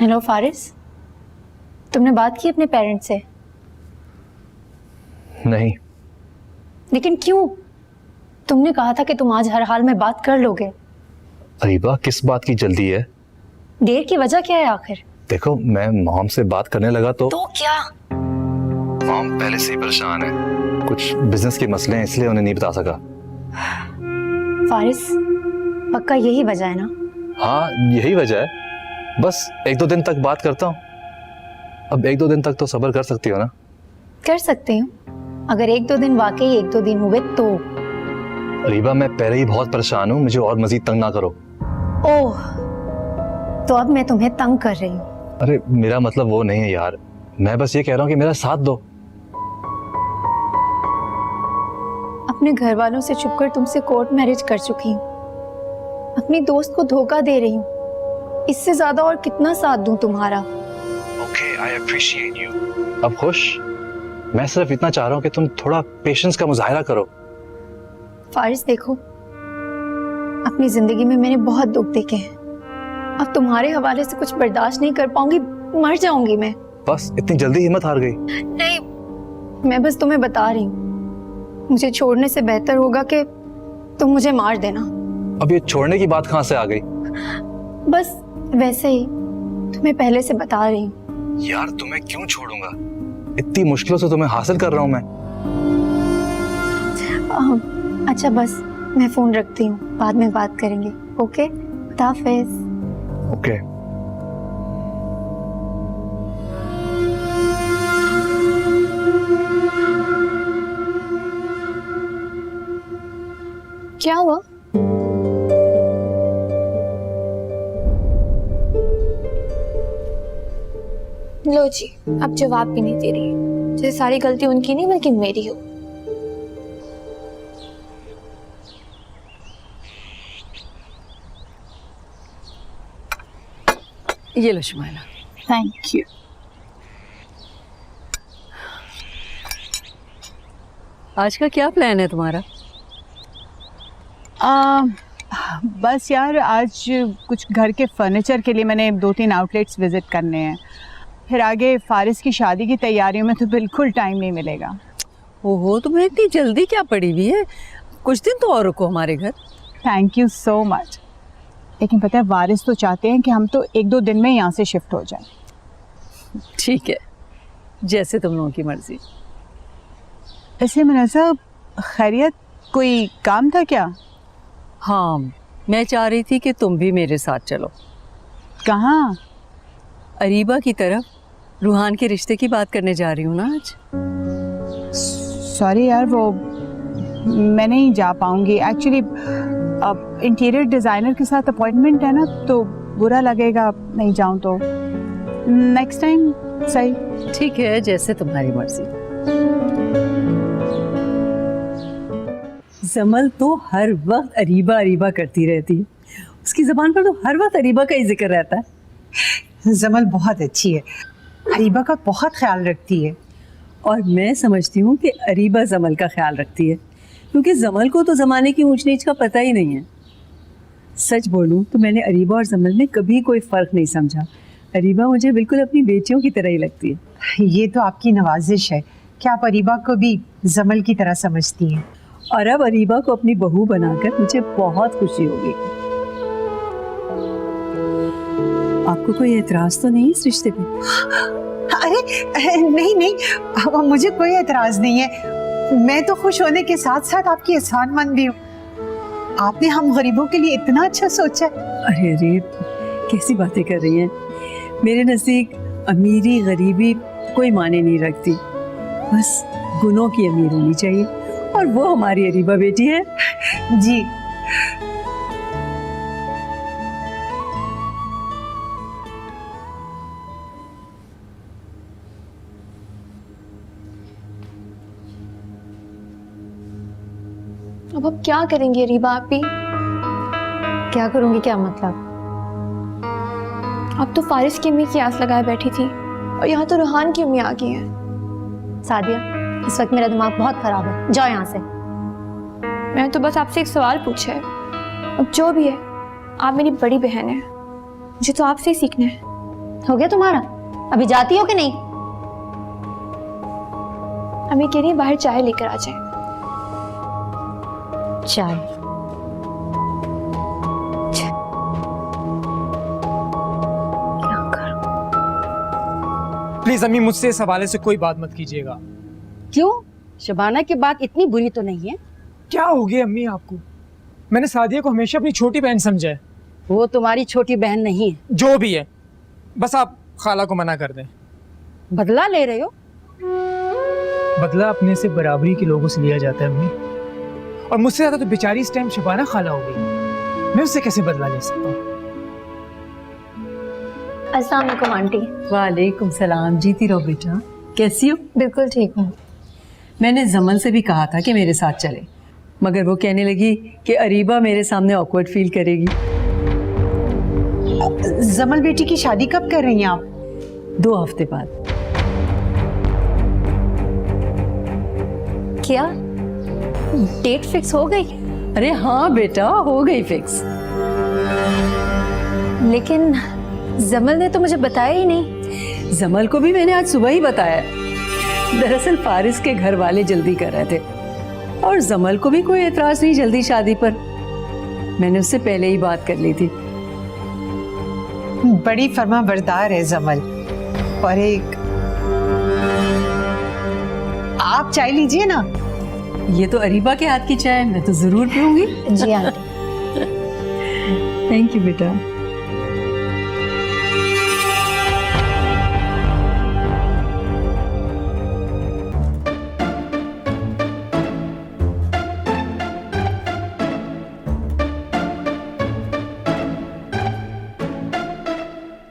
Hello Faris, तुमने बात की अपने पेरेंट्स से? नहीं। लेकिन क्यों? तुमने कहा था कि तुम आज हर हाल में बात कर लोगे। अरीबा, किस बात की जल्दी है? देर की वजह क्या है आखिर? देखो, मैं मॉम से बात करने लगा तो क्या? मॉम पहले से ही परेशान है। कुछ बिजनेस के मसले हैं, इसलिए उन्हें नहीं बता सका। फारिस, पक्का यही वजह है ना? हाँ, यही वजह है। बस एक दो दिन तक बात करता हूँ। अब एक दो दिन तक तो सब्र कर सकती हो ना? कर सकती हूँ, अगर एक दो दिन वाकई एक दो दिन हुए तो। अरीबा, मैं पहले ही बहुत परेशान हूँ, मुझे और मजीद तंग ना करो। ओह, तो अब मैं तुम्हें तंग कर रही हूँ? अरे मेरा मतलब वो नहीं है यार, मैं बस ये कह रहा हूँ कि मेरा साथ दो। अपने घर वालों से छुपकर तुमसे कोर्ट मैरिज कर चुकी हूँ, अपनी दोस्त को धोखा दे रही हूँ। इससे ज्यादा और कितना साथ दूं तुम्हारा? Okay, I appreciate you. अब खुश? मैं सिर्फ इतना चाह रहा हूँ कि तुम थोड़ा पेशेंस का मुजाहिरा करो। फारिस देखो, अपनी जिंदगी में मैंने बहुत दुख देखे हैं। अब तुम्हारे हवाले से कुछ बर्दाश्त नहीं कर पाऊंगी, मर जाऊंगी मैं। बस इतनी जल्दी हिम्मत हार गई? नहीं, मैं बस तुम्हें बता रही हूँ, मुझे छोड़ने से बेहतर होगा कि तुम मुझे मार देना। अब ये छोड़ने की बात कहाँ से आ गई? बस वैसे ही, तुम्हें पहले से बता रही हूँ। यार, तुम्हें क्यों छोड़ूंगा? इतनी मुश्किलों से तुम्हें हासिल कर रहा हूँ मैं। अच्छा बस, मैं फोन रखती हूँ, बाद में बात करेंगे। ओके, खुदा हाफिज। ओके। क्या हुआ? लो जी, अब जवाब भी नहीं दे रही। जैसे सारी गलती उनकी नहीं बल्कि मेरी हो। ये लो शुमाइला। Thank you. आज का क्या प्लान है तुम्हारा? बस यार, आज कुछ घर के फर्नीचर के लिए मैंने 2-3 आउटलेट्स विजिट करने हैं। फिर आगे फारिस की शादी की तैयारियों में तो बिल्कुल टाइम नहीं मिलेगा। ओहो, तुम्हें इतनी जल्दी क्या पड़ी हुई है? कुछ दिन तो और रुको हमारे घर। Thank you so much. लेकिन पता है, वारिस तो चाहते हैं कि हम तो 1-2 दिन में यहाँ से शिफ्ट हो जाएं। ठीक है, जैसे तुम लोगों की मर्जी। ऐसे मुनाज़ा, खैरियत, कोई काम था क्या? हाँ, मैं चाह रही थी कि तुम भी मेरे साथ चलो। कहाँ? अरीबा की तरफ। रूहान के रिश्ते की बात करने जा रही हूँ ना आज। सॉरी यार, वो मैं नहीं जा पाऊँगी एक्चुअली। अब इंटीरियर डिज़ाइनर के साथ अपॉइंटमेंट है ना, तो बुरा लगेगा नहीं जाऊँ तो। नेक्स्ट टाइम सही। ठीक है, जैसे तुम्हारी मर्जी। जमल तो हर वक्त अरीबा अरीबा करती रहती है, उसकी ज़बान पर तो हर वक्त अरीबा का ही जिक्र रहता है। जमल बहुत अच्छी है, अरीबा का बहुत ख्याल रखती है। और मैं समझती हूँ कि अरीबा जमल का ख्याल रखती है, क्योंकि जमल को तो ज़माने की ऊंच नीच का पता ही नहीं है। सच बोलूँ तो मैंने अरीबा और जमल में कभी कोई फ़र्क नहीं समझा। अरीबा मुझे बिल्कुल अपनी बेटियों की तरह ही लगती है। ये तो आपकी नवाजिश है कि आप अरीबा को भी जमल की तरह समझती हैं। और अब अरीबा को अपनी बहू बनाकर मुझे बहुत खुशी होगी। आपको कोई एतराज तो नहीं इस रिश्ते पे? अरे नहीं नहीं, मुझे कोई एतराज नहीं है। मैं तो खुश होने के साथ साथ आपकी एहसानमंद भी हूँ। आपने हम गरीबों के लिए इतना अच्छा सोचा है। अरे अरे, कैसी बातें कर रही हैं? मेरे नज़दीक अमीरी गरीबी कोई माने नहीं रखती, बस गुनों की अमीर होनी चाहिए, और वो हमारी अरीबा बेटी है। जी। अब क्या करेंगी अरीबा आप भी? क्या करूंगी क्या मतलब? अब तो फारिस की अम्मी की आस लगाए बैठी थी, और यहाँ तो रूहान की अम्मी आ गई है। सादिया, इस वक्त मेरा दिमाग बहुत खराब है, जाओ यहाँ से। मैंने तो बस आपसे एक सवाल पूछा है, अब जो भी है, आप मेरी बड़ी बहन है, मुझे तो आपसे ही सीखना है। हो गया तुम्हारा? अभी जाती हो कि नहीं? अम्मी कह रही है बाहर चाय लेकर आ जाए। चाय? क्या करूं? प्लीज अम्मी, मुझसे इस हवाले से कोई बात मत कीजिएगा। क्यों? शबाना की बात इतनी बुरी तो नहीं है। क्या हो गया अम्मी आपको? मैंने सादिया को हमेशा अपनी छोटी बहन समझा है। वो तुम्हारी छोटी बहन नहीं है। जो भी है, बस आप खाला को मना कर दें। बदला ले रहे हो? बदला अपने से बराबरी के लोगों से लिया जाता है अम्मी, और मुझसे ज्यादा तो बेचारी इस टाइम शबाना खाला हो गई। मैं उससे कैसे बदला ले सकता हूँ? अस्सलाम वालेकुम आंटी। वालेकुम सलाम। जीती रहो बेटा। कैसी हो? बिल्कुल ठीक हूँ। मैंने जमल से भी कहा था कि मेरे साथ चले, मगर वो कहने लगी कि अरीबा मेरे सामने ऑकवर्ड फील करेगी। जमल बेटी की शादी कब कर रही हैं आप? 2 हफ्ते बाद। क्या डेट फिक्स हो गई? अरे हाँ बेटा, हो गई फिक्स। लेकिन जमल ने तो मुझे बताया ही नहीं। जमल को भी मैंने आज सुबह ही बताया। दरअसल फारिस के घर वाले जल्दी कर रहे थे और जमल को भी कोई एतराज नहीं जल्दी शादी पर। मैंने उससे पहले ही बात कर ली थी। बड़ी फर्मा बरदार है जमल। और एक आप चाय लीजिए ना। ये तो अरीबा के हाथ की चाय, मैं तो जरूर पीऊंगी। जी आंटी। थैंक यू बेटा।